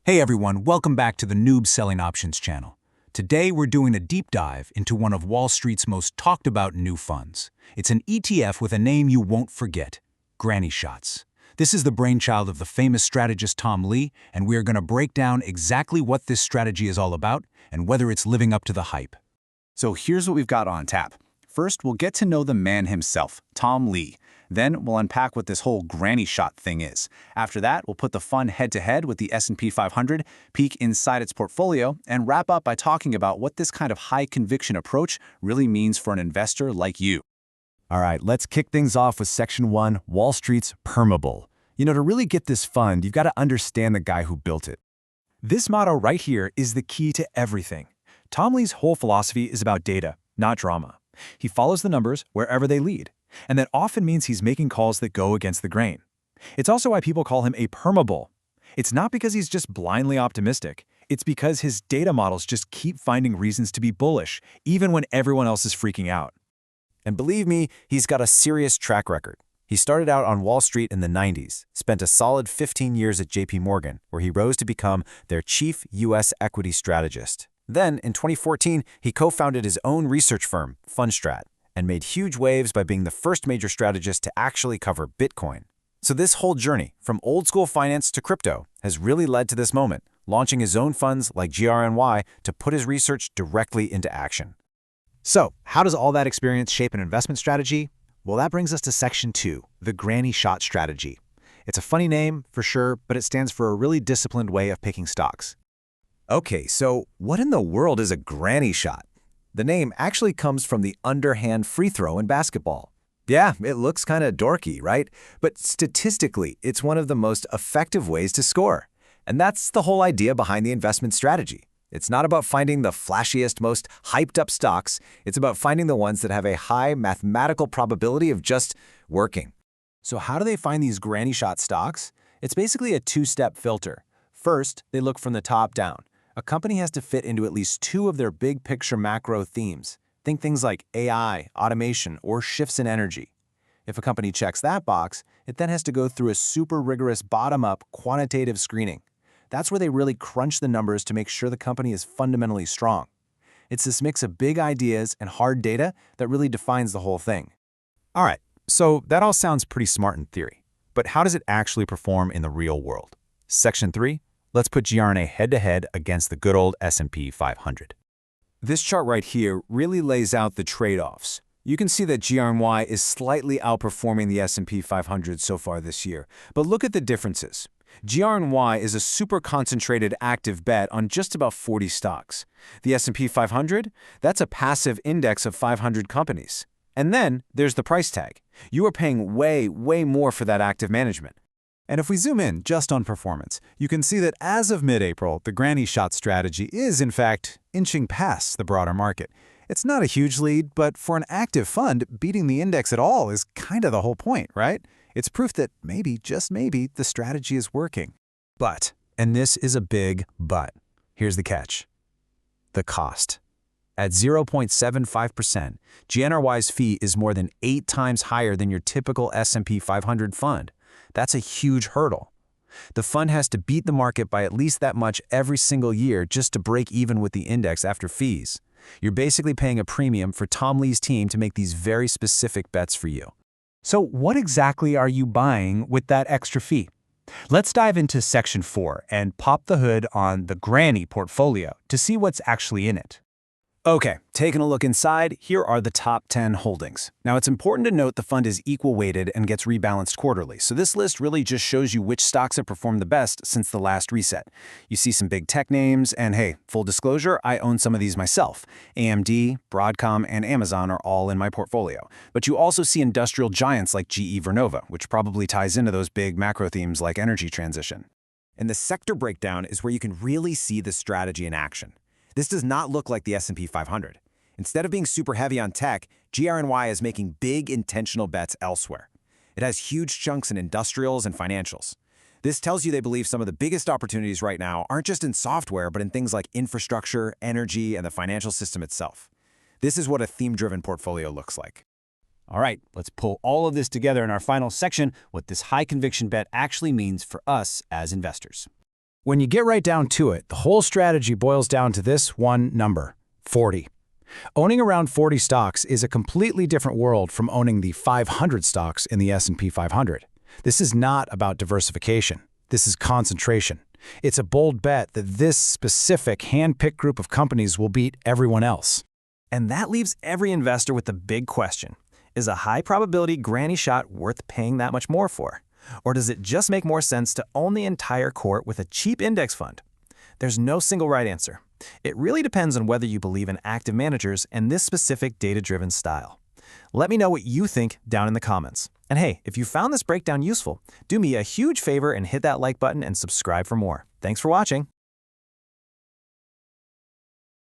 Hey everyone, welcome back to the Noob Selling Options channel. Today we're doing a deep dive into one of Wall Street's most talked about new funds. It's an ETF with a name you won't forget, Granny Shots. This is the brainchild of the famous strategist Tom Lee, and we are going to break down exactly what this strategy is all about and whether it's living up to the hype. So here's what we've got on tap. First, we'll get to know the man himself, Tom Lee. Then we'll unpack what this whole granny shot thing is. After that, we'll put the fund head-to-head with the S&P 500, peek inside its portfolio, and wrap up by talking about what this kind of high-conviction approach really means for an investor like you. All right, let's kick things off with Section 1, Wall Street's Permabull. To really get this fund, you've got to understand the guy who built it. This motto right here is the key to everything. Tom Lee's whole philosophy is about data, not drama. He follows the numbers wherever they lead, and that often means he's making calls that go against the grain. It's also why people call him a permabull. It's not because he's just blindly optimistic. It's because his data models just keep finding reasons to be bullish, even when everyone else is freaking out. And believe me, he's got a serious track record. He started out on Wall Street in the 90s, spent a solid 15 years at JP Morgan, where he rose to become their chief U.S. equity strategist. Then, in 2014, he co-founded his own research firm, Fundstrat, and made huge waves by being the first major strategist to actually cover Bitcoin. So this whole journey, from old-school finance to crypto, has really led to this moment, launching his own funds like GRNY to put his research directly into action. So, how does all that experience shape an investment strategy? Well, that brings us to Section 2, the Granny Shot Strategy. It's a funny name, for sure, but it stands for a really disciplined way of picking stocks. Okay, so what in the world is a granny shot? The name actually comes from the underhand free throw in basketball. Yeah, it looks kind of dorky, right? But statistically, it's one of the most effective ways to score. And that's the whole idea behind the investment strategy. It's not about finding the flashiest, most hyped-up stocks. It's about finding the ones that have a high mathematical probability of just working. So how do they find these granny shot stocks? It's basically a two-step filter. First, they look from the top down. A company has to fit into at least two of their big picture macro themes. Think things like AI, automation, or shifts in energy. If a company checks that box, it then has to go through a super rigorous bottom-up quantitative screening. That's where they really crunch the numbers to make sure the company is fundamentally strong. It's this mix of big ideas and hard data that really defines the whole thing. All right, so that all sounds pretty smart in theory. But how does it actually perform in the real world? Section 3. Let's put GRNY head-to-head against the good old S&P 500. This chart right here really lays out the trade-offs. You can see that GRNY is slightly outperforming the S&P 500 so far this year. But look at the differences. GRNY is a super concentrated active bet on just about 40 stocks. The S&P 500, that's a passive index of 500 companies. And then there's the price tag. You are paying way more for that active management. And if we zoom in just on performance, you can see that as of mid-April, the granny shot strategy is, in fact, inching past the broader market. It's not a huge lead, but for an active fund, beating the index at all is kind of the whole point, right? It's proof that maybe, just maybe, the strategy is working. But, and this is a big but, here's the catch. The cost. At 0.75%, GRNY's fee is more than 8 times higher than your typical S&P 500 fund. That's a huge hurdle. The fund has to beat the market by at least that much every single year just to break even with the index after fees. You're basically paying a premium for Tom Lee's team to make these very specific bets for you. So what exactly are you buying with that extra fee? Let's dive into Section 4 and pop the hood on the Granny portfolio to see what's actually in it. Okay, taking a look inside, here are the top 10 holdings. Now, it's important to note the fund is equal-weighted and gets rebalanced quarterly, so this list really just shows you which stocks have performed the best since the last reset. You see some big tech names, and hey, full disclosure, I own some of these myself. AMD, Broadcom, and Amazon are all in my portfolio. But you also see industrial giants like GE Vernova, which probably ties into those big macro themes like energy transition. And the sector breakdown is where you can really see the strategy in action. This does not look like the S&P 500. Instead of being super heavy on tech, GRNY is making big intentional bets elsewhere. It has huge chunks in industrials and financials. This tells you they believe some of the biggest opportunities right now aren't just in software, but in things like infrastructure, energy, and the financial system itself. This is what a theme-driven portfolio looks like. All right, let's pull all of this together in our final section, what this high conviction bet actually means for us as investors. When you get right down to it, the whole strategy boils down to this one number: 40. Owning around 40 stocks is a completely different world from owning the 500 stocks in the S&P 500. This is not about diversification. This is concentration. It's a bold bet that this specific hand-picked group of companies will beat everyone else. And that leaves every investor with the big question. Is a high-probability granny shot worth paying that much more for? Or does it just make more sense to own the entire court with a cheap index fund? There's no single right answer. It really depends on whether you believe in active managers and this specific data-driven style. Let me know what you think down in the comments. And hey, if you found this breakdown useful, do me a huge favor and hit that like button and subscribe for more. Thanks for watching.